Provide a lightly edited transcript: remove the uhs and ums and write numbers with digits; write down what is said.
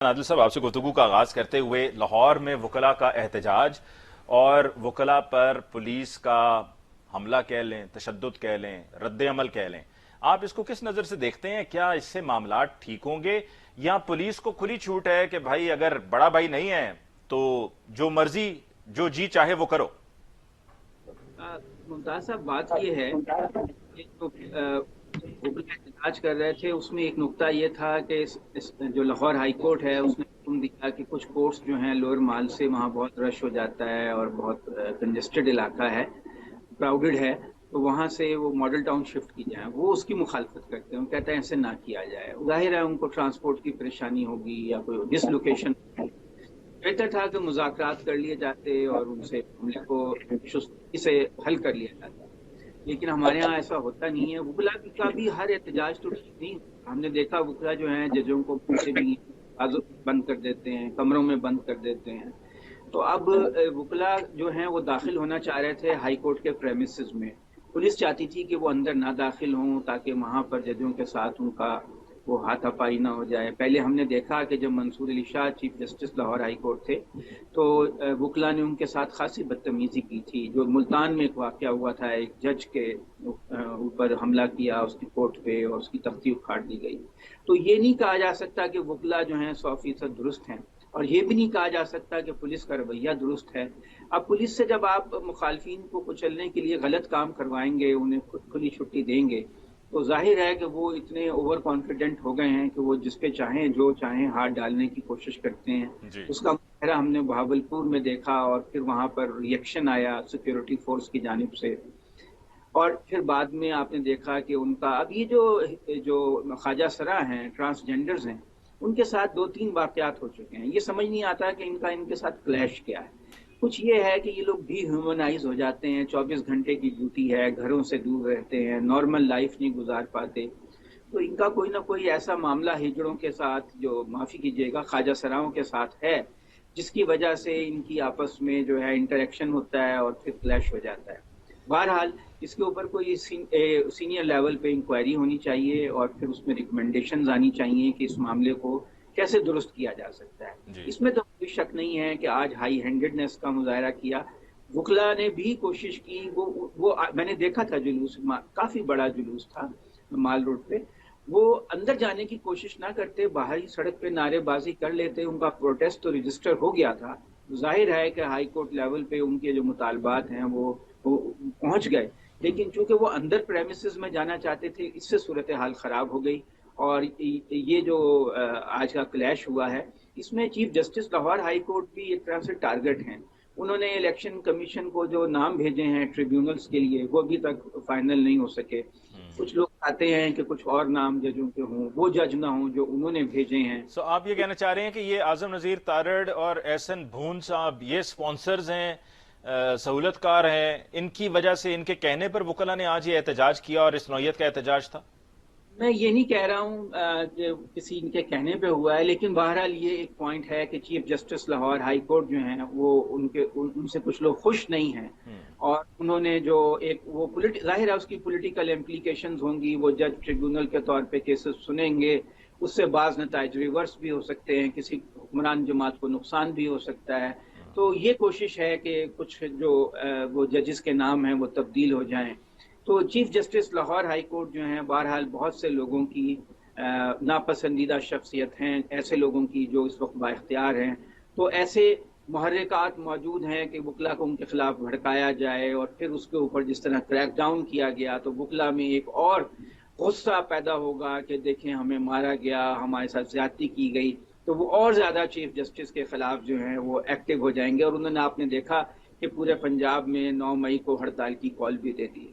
आदिल साहब, आपसे गुफ्तगू का आगाज करते हुए लाहौर में वकला का एहतजाज और वकला पर पुलिस का हमला कह लें, तशद्दुद कह लें, रद्द अमल कह लें, आप इसको किस नजर से देखते हैं? क्या इससे मामला ठीक होंगे या पुलिस को खुली छूट है कि भाई अगर बड़ा भाई नहीं है तो जो मर्जी जो जी चाहे वो करो? मुमताज साहब, बात ये है कि जो वकील एहतजाज कर रहे थे उसमें एक नुक्ता ये था कि जो लाहौर हाई कोर्ट है उसने हुक्म दिया कि कुछ कोर्ट्स जो हैं लोअर माल से वहाँ बहुत रश हो जाता है और बहुत कंजेस्टेड इलाका है, क्राउडेड है, तो वहाँ से वो मॉडल टाउन शिफ्ट की जाए। वो उसकी मुखालफत करते हैं, वो कहते हैं ऐसे ना किया जाए। जाहिर है उनको ट्रांसपोर्ट की परेशानी होगी या कोई डिसलोकेशन। बेहतर था कि मुज़ाकरात कर लिए जाते और उनसे मामले को चुस्ती से हल कर लिया जाता, लेकिन हमारे यहाँ ऐसा होता नहीं है। वकला का भी हर एहतजाज तो ठीक नहीं होता। हमने देखा वकला जो हैं जजों को पीछे भी बंद कर देते हैं, कमरों में बंद कर देते हैं। तो अब वकला जो हैं वो दाखिल होना चाह रहे थे हाई कोर्ट के प्रेमिसेस में। पुलिस चाहती थी कि वो अंदर ना दाखिल हों ताकि वहाँ पर जजों के साथ उनका वो हाथापाई ना हो जाए। पहले हमने देखा कि जब Mansoor Ali Shah chief justice Lahore high court थे तो वकला ने उनके साथ खासी बदतमीजी की थी। जो मुल्तान में एक वाक़या हुआ था, एक जज के ऊपर हमला किया उसकी कोर्ट पे और उसकी तख्ती उखाड़ दी गई। तो ये नहीं कहा जा सकता कि वकला जो हैं 100% दुरुस्त हैं, और ये भी नहीं कहा जा सकता कि पुलिस का रवैया दुरुस्त है। अब पुलिस से जब आप मुखालफिन को कुचलने के लिए गलत काम करवाएंगे, उन्हें खुली छुट्टी देंगे, तो जाहिर है कि वो इतने ओवर कॉन्फिडेंट हो गए हैं कि वो जिस पे चाहें जो चाहें हाथ डालने की कोशिश करते हैं। जी। उसका मुजाहरा हमने बहावलपुर में देखा और फिर वहां पर रिएक्शन आया सिक्योरिटी फोर्स की जानिब से। और फिर बाद में आपने देखा कि उनका अब ये जो जो ख्वाजा सरा हैं, ट्रांसजेंडर्स हैं, उनके साथ 2-3 वाकयात हो चुके हैं। ये समझ नहीं आता कि इनके साथ क्लैश क्या है। कुछ ये है कि ये लोग भी ह्यूमनाइज हो जाते हैं, 24 घंटे की ड्यूटी है, घरों से दूर रहते हैं, नॉर्मल लाइफ नहीं गुजार पाते। तो इनका कोई ना कोई ऐसा मामला हिजड़ों के साथ, जो माफ़ी कीजिएगा ख्वाजा सराओं के साथ है, जिसकी वजह से इनकी आपस में जो है इंटरेक्शन होता है और फिर क्लैश हो जाता है। बहरहाल इसके ऊपर कोई सीनियर लेवल पे इंक्वायरी होनी चाहिए और फिर उसमें रिकमेंडेशंस आनी चाहिए कि इस मामले को कैसे दुरुस्त किया जा सकता है। जी। इसमें तो कोई शक नहीं है कि आज हाई हैंडेडनेस का मुजाहरा किया, वकला ने भी कोशिश की। वो मैंने देखा था जुलूस, काफी बड़ा जुलूस था माल रोड पे। वो अंदर जाने की कोशिश ना करते, बाहर ही सड़क पे नारेबाजी कर लेते। उनका प्रोटेस्ट तो रजिस्टर हो गया था। जाहिर है कि हाई कोर्ट लेवल पे उनके जो मुतालबात हैं वो पहुंच गए, लेकिन चूंकि वो अंदर प्रेमिसेस में जाना चाहते थे, इससे सूरत हाल खराब हो गई। और ये जो आज का क्लैश हुआ है, इसमें chief justice Lahore high court भी एक तरह से टारगेट हैं। उन्होंने इलेक्शन कमीशन को जो नाम भेजे हैं ट्रिब्यूनल्स के लिए, वो अभी तक फाइनल नहीं हो सके। कुछ लोग चाहते हैं कि कुछ और नाम जजों के हों, वो जज ना हों जो उन्होंने भेजे हैं। सो आप ये कहना चाह रहे हैं कि ये आजम नज़ीर तारड़ और एहसन भून साहब ये स्पॉन्सर्स हैं, सहूलतकार हैं, इनकी वजह से, इनके कहने पर वकला ने आज ये एहतजाज किया और इस नौयत का एहतजाज था? मैं ये नहीं कह रहा हूँ कि किसी इनके कहने पे हुआ है, लेकिन बहरहाल ये एक पॉइंट है कि chief justice Lahore high court जो हैं वो उनसे कुछ लोग खुश नहीं हैं। और उन्होंने जो एक वो जाहिर है उसकी पॉलिटिकल इम्प्लीकेशंस होंगी। वो जज ट्रिब्यूनल के तौर पे केसेस सुनेंगे, उससे बाज नताइज रिवर्स भी हो सकते हैं, किसी हुक्मरान जमात को नुकसान भी हो सकता है। तो ये कोशिश है कि कुछ जो वो जजेस के नाम हैं वो तब्दील हो जाएं। तो chief justice Lahore high court जो हैं, बहरहाल बहुत से लोगों की नापसंदीदा शख्सियत हैं, ऐसे लोगों की जो इस वक्त बाइख्तियार हैं। तो ऐसे मुहर्रिकात मौजूद हैं कि वकला को उनके खिलाफ भड़काया जाए और फिर उसके ऊपर जिस तरह क्रैक डाउन किया गया, तो वकला में एक और गुस्सा पैदा होगा कि देखें हमें मारा गया, हमारे साथ ज्यादती की गई। तो वो और ज्यादा चीफ जस्टिस के खिलाफ जो हैं वो एक्टिव हो जाएंगे। और उन्होंने, आपने देखा कि पूरे पंजाब में 9 मई को हड़ताल की कॉल भी दे दी।